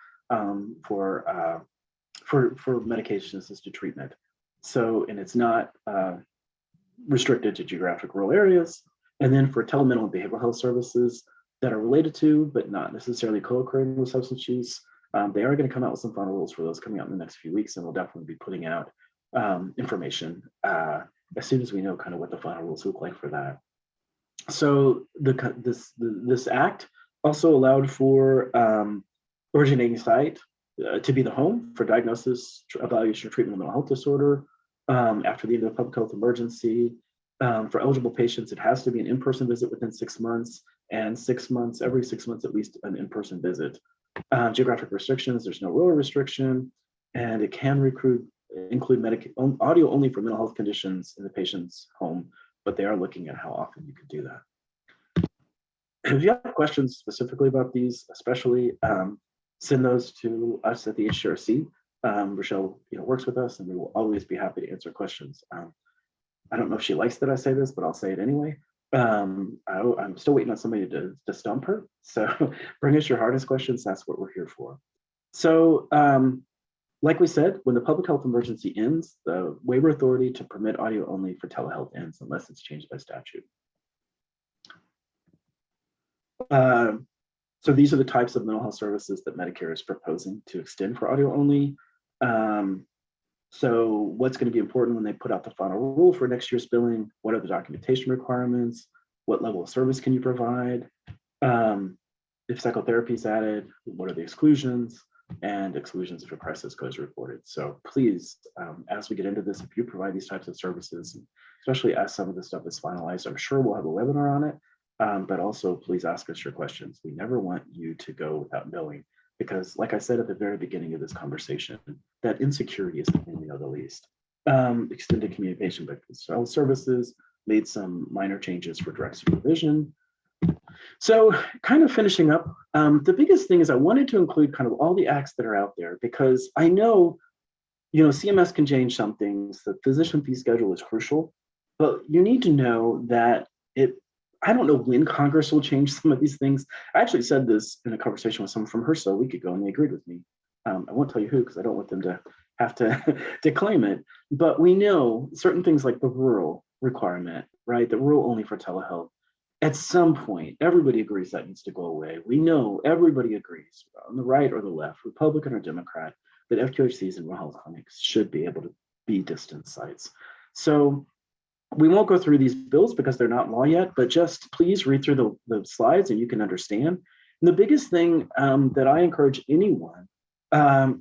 for medication-assisted treatment. So, and it's not restricted to geographic rural areas. And then for telemental and behavioral health services that are related to, but not necessarily co-occurring with substance use, they are going to come out with some final rules for those coming out in the next few weeks, and we'll definitely be putting out information as soon as we know kind of what the final rules look like for that. So this act also allowed for originating site to be the home for diagnosis, evaluation, or treatment of mental health disorder after the end of the public health emergency. For eligible patients, it has to be an in-person visit within 6 months, and 6 months, every 6 months at least, an in-person visit. Geographic restrictions, there's no rural restriction, and it can include audio only for mental health conditions in the patient's home, but they are looking at how often you can do that. If you have questions specifically about these, especially, send those to us at the HTRC. Rochelle, works with us, and we will always be happy to answer questions. I don't know if she likes that I say this, but I'll say it anyway. I'm still waiting on somebody to stump her. So bring us your hardest questions. That's what we're here for. So like we said, when the public health emergency ends, the waiver authority to permit audio only for telehealth ends unless it's changed by statute. So these are the types of mental health services that Medicare is proposing to extend for audio only. So what's going to be important when they put out the final rule for next year's billing? What are the documentation requirements? What level of service can you provide? If psychotherapy is added, what are the exclusions? And exclusions if a crisis code is reported. So please, as we get into this, if you provide these types of services, especially as some of this stuff is finalized, I'm sure we'll have a webinar on it, but also please ask us your questions. We never want you to go without knowing, because like I said at the very beginning of this conversation, that insecurity is the thing we know the least. Extended communication by services, made some minor changes for direct supervision. So kind of finishing up, the biggest thing is I wanted to include kind of all the acts that are out there, because I know, CMS can change some things. The physician fee schedule is crucial, but you need to know that I don't know when Congress will change some of these things. I actually said this in a conversation with someone from HRSA a week ago, and they agreed with me. I won't tell you who, because I don't want them to have to claim it, but we know certain things like the rural requirement, right? The rural only for telehealth. At some point, everybody agrees that needs to go away. We know everybody agrees, on the right or the left, Republican or Democrat, that FQHCs and rural health clinics should be able to be distance sites. So we won't go through these bills because they're not law yet, but just please read through the slides and you can understand. And the biggest thing that I encourage anyone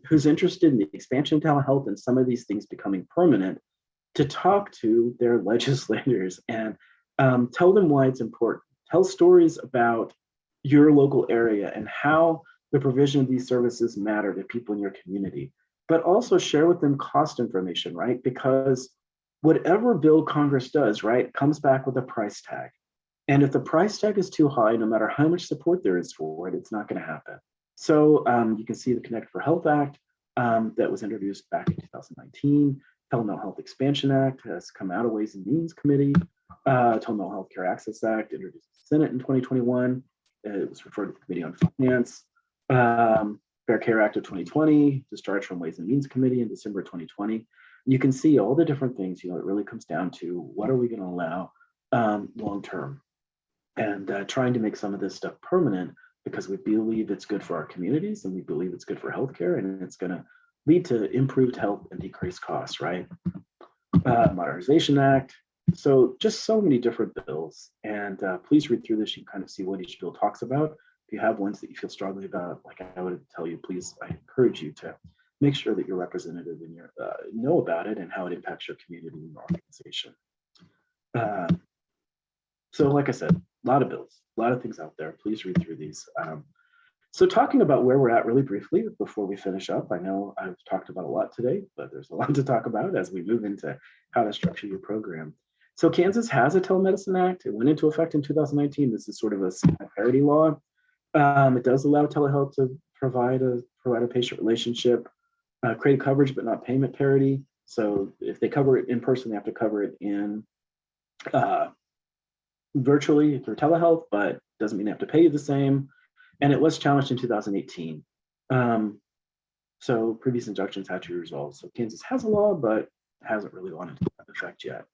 who's interested in the expansion of telehealth and some of these things becoming permanent to talk to their legislators and tell them why it's important. Tell stories about your local area and how the provision of these services matter to people in your community, but also share with them cost information, right? Because whatever bill Congress does, right, comes back with a price tag. And if the price tag is too high, no matter how much support there is for it, it's not going to happen. So you can see the Connect for Health Act that was introduced back in 2019. Telemental Health Expansion Act has come out of Ways and Means Committee. Telemental Health Care Access Act introduced in the Senate in 2021. It was referred to the Committee on Finance. Fair Care Act of 2020, discharged from Ways and Means Committee in December 2020. You can see all the different things. It really comes down to what are we going to allow long term, and trying to make some of this stuff permanent because we believe it's good for our communities and we believe it's good for healthcare and it's going to lead to improved health and decreased costs, right? Modernization Act. So just so many different bills, and please read through this. You can kind of see what each bill talks about. If you have ones that you feel strongly about, like I would tell you, please, I encourage you to make sure that your representative and your know about it and how it impacts your community and your organization. So like I said, a lot of bills, a lot of things out there. Please read through these. So talking about where we're at really briefly before we finish up. I know I've talked about a lot today, but there's a lot to talk about as we move into how to structure your program. So Kansas has a Telemedicine Act. It went into effect in 2019. This is sort of a parity law. It does allow telehealth to provide a patient relationship, create coverage, but not payment parity. So if they cover it in person, they have to cover it in virtually through telehealth, but doesn't mean they have to pay you the same. And it was challenged in 2018. So previous injunctions had to be resolved. So Kansas has a law, but hasn't really gone into effect yet.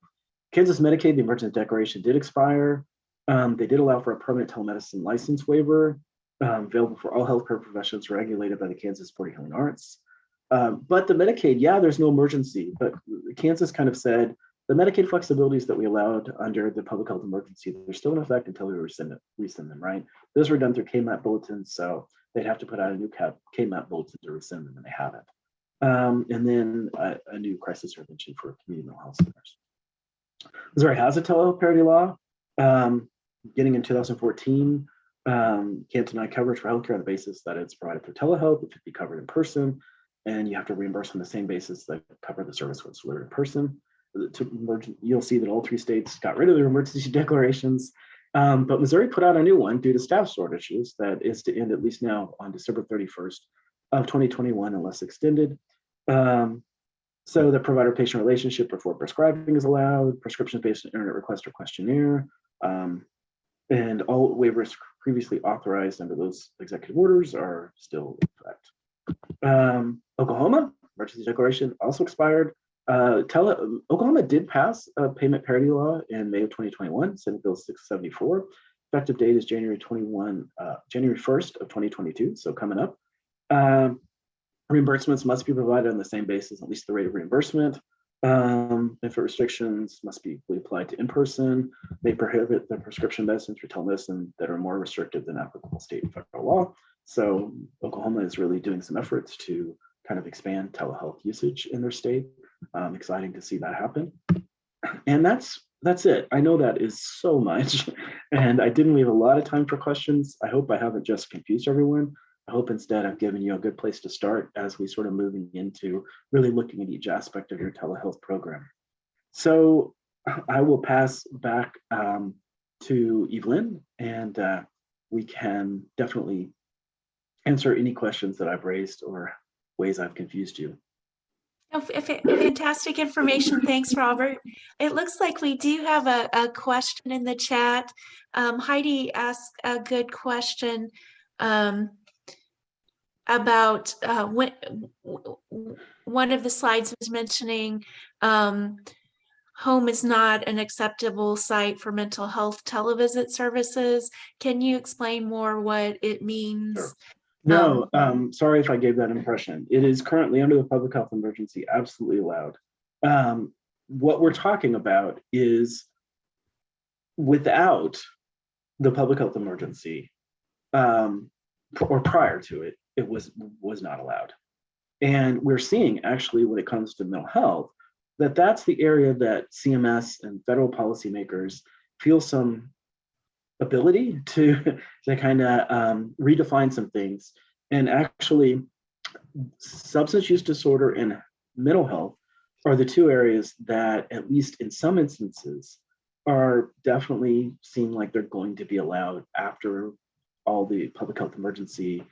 Kansas Medicaid, the emergency declaration did expire. They did allow for a permanent telemedicine license waiver available for all healthcare professions regulated by the Kansas Sport Healing Arts. But the Medicaid, yeah, there's no emergency, but Kansas kind of said the Medicaid flexibilities that we allowed under the public health emergency, they're still in effect until we rescind them, right? Those were done through KMAP bulletins, so they'd have to put out a new KMAP bulletin to rescind them, and they haven't. And then a new crisis intervention for community mental health centers. Missouri has a telehealth parity law. Beginning in 2014, can't deny coverage for healthcare on the basis that it's provided through telehealth. It could be covered in person, and you have to reimburse on the same basis that cover the service was delivered in person. You'll see that all 3 states got rid of their emergency declarations, but Missouri put out a new one due to staff shortages that is to end at least now on December 31st of 2021 unless extended. So the provider-patient relationship before prescribing is allowed, prescription-based internet request or questionnaire, and all waivers previously authorized under those executive orders are still in effect. Oklahoma, emergency declaration also expired. Oklahoma did pass a payment parity law in May of 2021, Senate Bill 674. Effective date is January 1st of 2022, so coming up. Reimbursements must be provided on the same basis, at least the rate of reimbursement. Benefit restrictions must be applied to in-person. They prohibit the prescription medicines for telemedicine that are more restrictive than applicable state and federal law. So Oklahoma is really doing some efforts to kind of expand telehealth usage in their state. Exciting to see that happen. And that's it. I know that is so much, and I didn't leave a lot of time for questions. I hope I haven't just confused everyone. I hope instead I've given you a good place to start as we sort of moving into really looking at each aspect of your telehealth program. So I will pass back to Evelyn, and we can definitely answer any questions that I've raised or ways I've confused you. Oh, fantastic information. Thanks, Robert. It looks like we do have a question in the chat. Heidi asked a good question about when one of the slides was mentioning home is not an acceptable site for mental health televisit services. Can you explain more what it means? Sure. No, sorry if I gave that impression. It is currently under the public health emergency, absolutely allowed. What we're talking about is without the public health emergency, or prior to it, it was not allowed. And we're seeing actually when it comes to mental health, that's the area that CMS and federal policymakers feel some ability to kind of redefine some things. And actually, substance use disorder and mental health are the 2 areas that, at least in some instances, are definitely seem like they're going to be allowed after all the public health emergency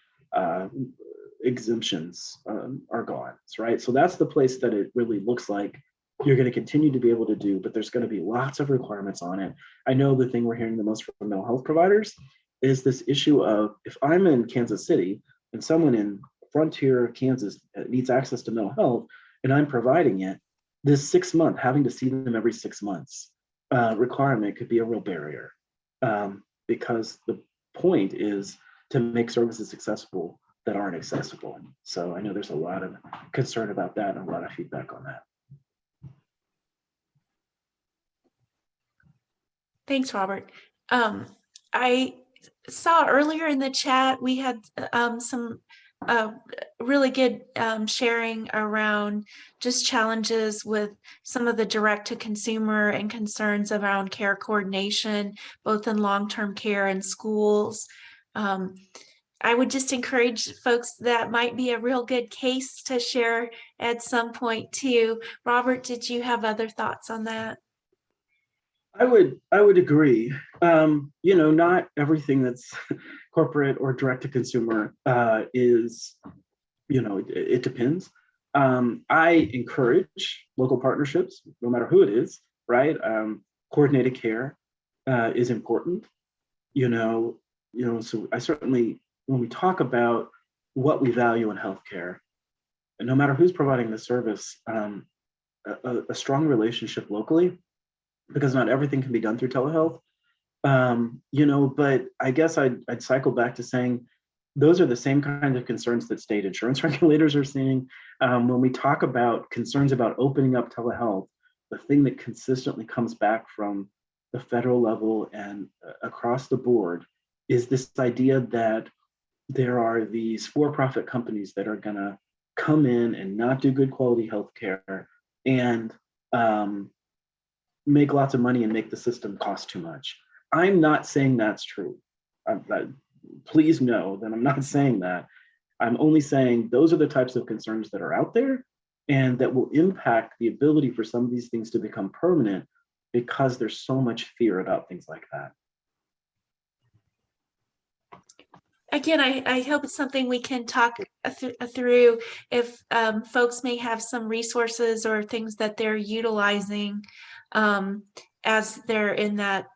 exemptions are gone, right? So that's the place that it really looks like you're going to continue to be able to do, but there's going to be lots of requirements on it. I know the thing we're hearing the most from mental health providers is this issue of, if I'm in Kansas City and someone in Frontier, Kansas needs access to mental health and I'm providing it, this 6 month, having to see them every 6 months requirement could be a real barrier, because the point is to make services accessible that aren't accessible. So I know there's a lot of concern about that and a lot of feedback on that. Thanks, Robert. I saw earlier in the chat, we had some really good sharing around just challenges with some of the direct to consumer and concerns around care coordination, both in long-term care and schools. I would just encourage folks, that might be a real good case to share at some point too. Robert, did you have other thoughts on that? I would agree. Not everything that's corporate or direct to consumer is, it depends. I encourage local partnerships, no matter who it is, right? Coordinated care is important, so I certainly, when we talk about what we value in healthcare, and no matter who's providing the service, a strong relationship locally, because not everything can be done through telehealth. But I guess I'd cycle back to saying those are the same kinds of concerns that state insurance regulators are seeing. When we talk about concerns about opening up telehealth, the thing that consistently comes back from the federal level and across the board is this idea that there are these for-profit companies that are gonna come in and not do good quality healthcare and make lots of money and make the system cost too much. I'm not saying that's true. Please know that I'm not saying that. I'm only saying those are the types of concerns that are out there and that will impact the ability for some of these things to become permanent because there's so much fear about things like that. Again, I hope it's something we can talk through if folks may have some resources or things that they're utilizing as they're in that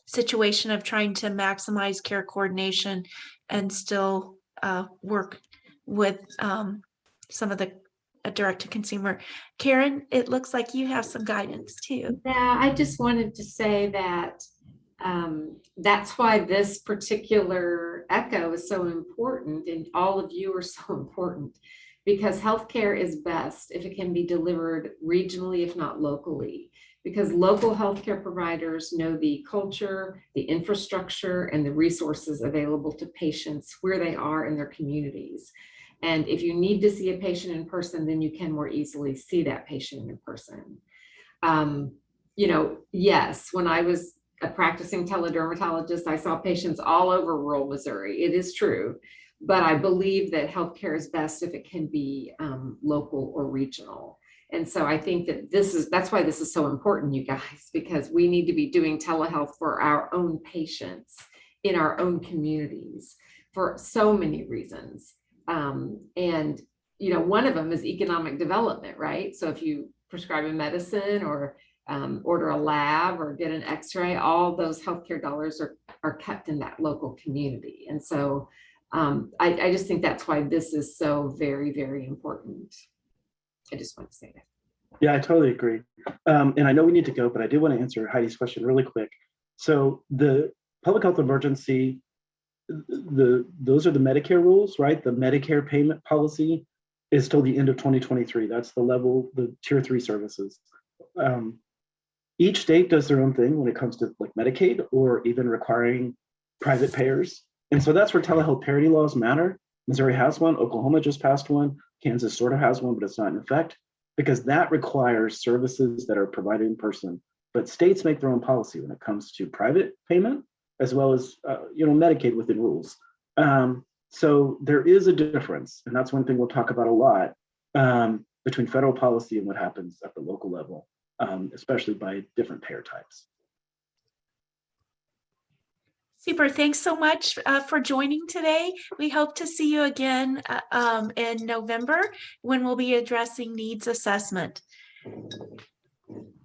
situation of trying to maximize care coordination and still work with some of the direct to consumer. Karen, it looks like you have some guidance too. Yeah, I just wanted to say that that's why this particular echo is so important, and all of you are so important, because healthcare is best if it can be delivered regionally, if not locally, because local healthcare providers know the culture, the infrastructure, and the resources available to patients where they are in their communities. And if you need to see a patient in person, then you can more easily see that patient in person. Yes, when I was a practicing teledermatologist, I saw patients all over rural Missouri. It is true, but I believe that healthcare is best if it can be local or regional. And so I think that that's why this is so important, you guys, because we need to be doing telehealth for our own patients in our own communities for so many reasons. One of them is economic development, right? So if you prescribe a medicine or order a lab or get an x-ray, all those healthcare dollars are kept in that local community. And so I just think that's why this is so very, very important. I just want to say that. Yeah, I totally agree. And I know we need to go, but I did want to answer Heidi's question really quick. So the public health emergency, those are the Medicare rules, right? The Medicare payment policy is till the end of 2023. That's the level, the tier 3 services. Each state does their own thing when it comes to like Medicaid or even requiring private payers. And so that's where telehealth parity laws matter. Missouri has one, Oklahoma just passed one, Kansas sort of has one, but it's not in effect because that requires services that are provided in person. But states make their own policy when it comes to private payment, as well as Medicaid within rules. So there is a difference, and that's one thing we'll talk about a lot between federal policy and what happens at the local level, especially by different payer types. Super. Thanks so much for joining today. We hope to see you again in November when we'll be addressing needs assessment.